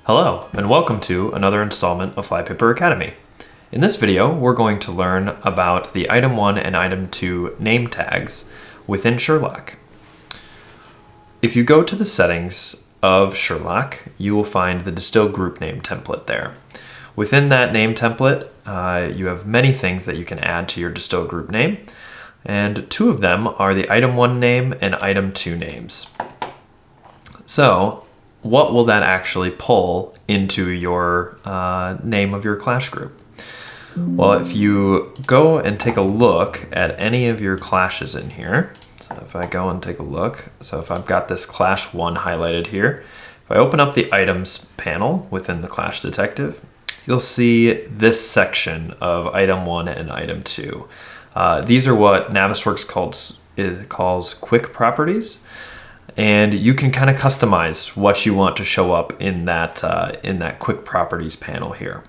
Hello, and welcome to another installment of FlyPaper Academy. In this video, we're going to learn about the Item1 and Item2 name tags within Sherlock. If you go to the settings of Sherlock, you will find the distill group name template there. Within that name template, you have many things that you can add to your distill group name, and two of them are the Item1 name and Item2 names. So, what will that actually pull into your name of your class group? Well, if you go and take a look at any of your classes in here, so if I go and take a look, so if I've got this class 1 highlighted here, if I open up the items panel within the class detective, you'll see this section of item 1 and item 2. These are what Navisworks calls quick properties. And you can kind of customize what you want to show up in that quick properties panel here.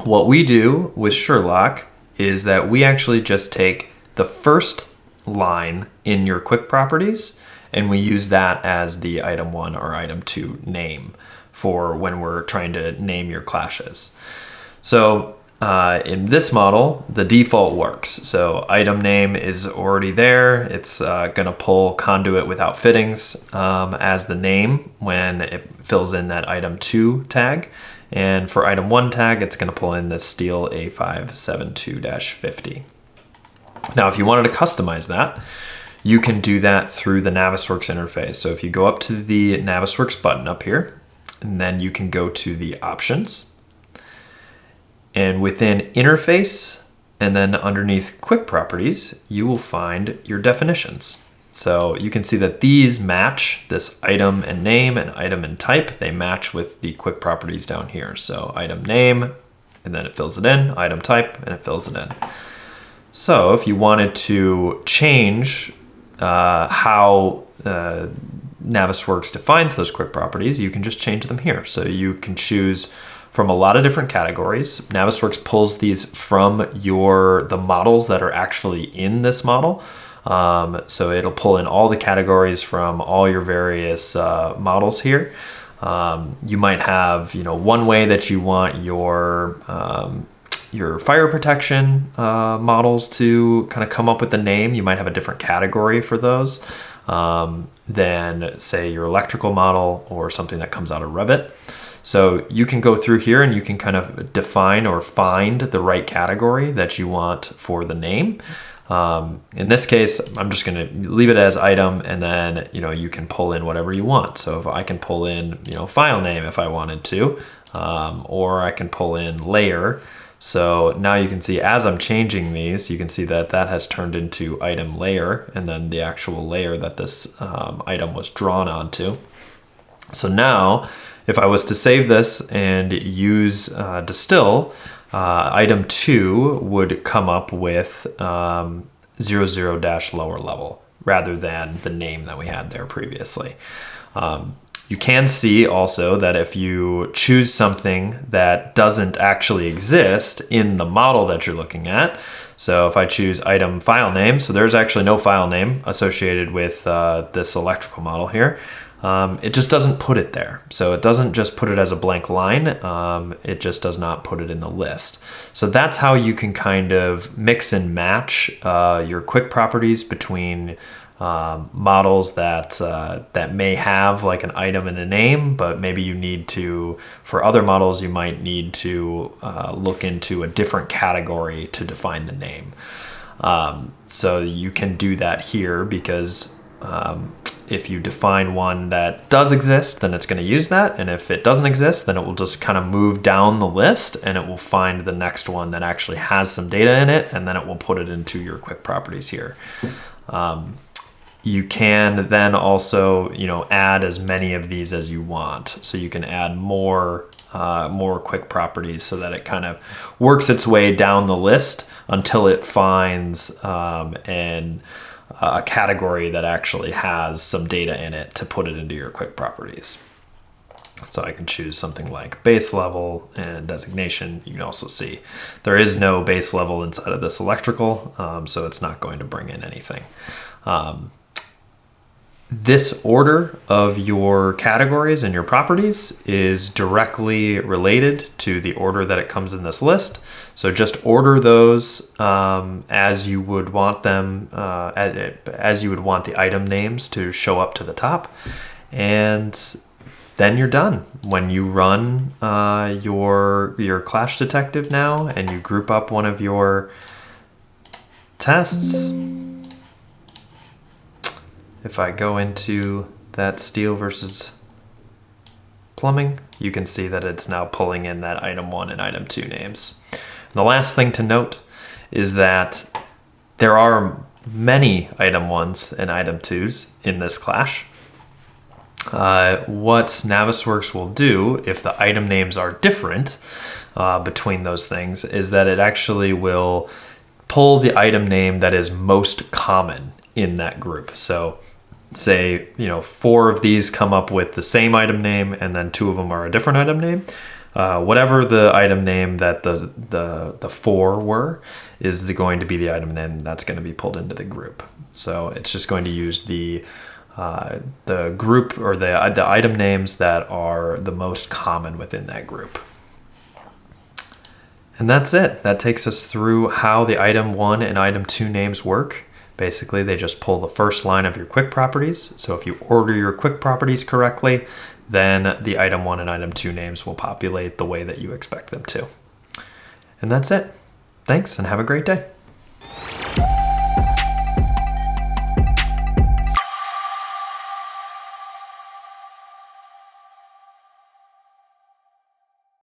What we do with Sherlock is that we actually just take the first line in your quick properties and we use that as the item 1 or item 2 name for when we're trying to name your classes. So in this model, the default works. So item name is already there. It's going to pull conduit without fittings as the name when it fills in that item 2 tag. And for item 1 tag, it's going to pull in the steel A572-50. Now, if you wanted to customize that, you can do that through the Navisworks interface. So if you go up to the Navisworks button up here, and then you can go to the options. And within interface, and then underneath quick properties, you will find your definitions. So you can see that these match this item and name and item and type. They match with the quick properties down here. So item name, and then it fills it in, item type, and it fills it in. So if you wanted to change how Navisworks defines those quick properties, you can just change them here. So you can choose from a lot of different categories. Navisworks pulls these from the models that are actually in this model. So it'll pull in all the categories from all your various models here. You might have, one way that you want your fire protection models to kind of come up with the name. You might have a different category for those than, say, your electrical model or something that comes out of Revit. So you can go through here and you can kind of define or find the right category that you want for the name. In this case, I'm just going to leave it as item, and then, you can pull in whatever you want. So if I can pull in, file name if I wanted to, or I can pull in layer. So now you can see as I'm changing these, you can see that that has turned into item layer, and then the actual layer that this item was drawn onto. So now, if I was to save this and use distill, item 2 would come up with 00-lower level rather than the name that we had there previously. You can see also that if you choose something that doesn't actually exist in the model that you're looking at, so if I choose item file name, so there's actually no file name associated with this electrical model here. It just doesn't put it there. So it doesn't just put it as a blank line. It just does not put it in the list. So that's how you can kind of mix and match your quick properties between models that may have like an item and a name, but maybe you need to, for other models, you might need to look into a different category to define the name. So you can do that here because if you define one that does exist, then it's going to use that. And if it doesn't exist, then it will just kind of move down the list and it will find the next one that actually has some data in it. And then it will put it into your quick properties here. You can then also, add as many of these as you want. So you can add more quick properties so that it kind of works its way down the list until it finds a category that actually has some data in it to put it into your quick properties. So I can choose something like base level and designation. You can also see there is no base level inside of this electrical, so it's not going to bring in anything. This order of your categories and your properties is directly related to the order that it comes in this list. So just order those as you would want them, as you would want the item names to show up to the top. And then you're done. When you run your Clash Detective now and you group up one of your tests, if I go into that steel versus plumbing, you can see that it's now pulling in that item 1 and item 2 names. And the last thing to note is that there are many item 1s and item 2s in this clash. What Navisworks will do if the item names are different between those things is that it actually will pull the item name that is most common in that group. So say, 4 of these come up with the same item name and then 2 of them are a different item name. Whatever the item name that the 4 were is going to be the item name that's going to be pulled into the group. So it's just going to use the group or the item names that are the most common within that group. And that's it. That takes us through how the item 1 and item 2 names work. Basically, they just pull the first line of your quick properties. So if you order your quick properties correctly, then the item 1 and item 2 names will populate the way that you expect them to. And that's it. Thanks and have a great day.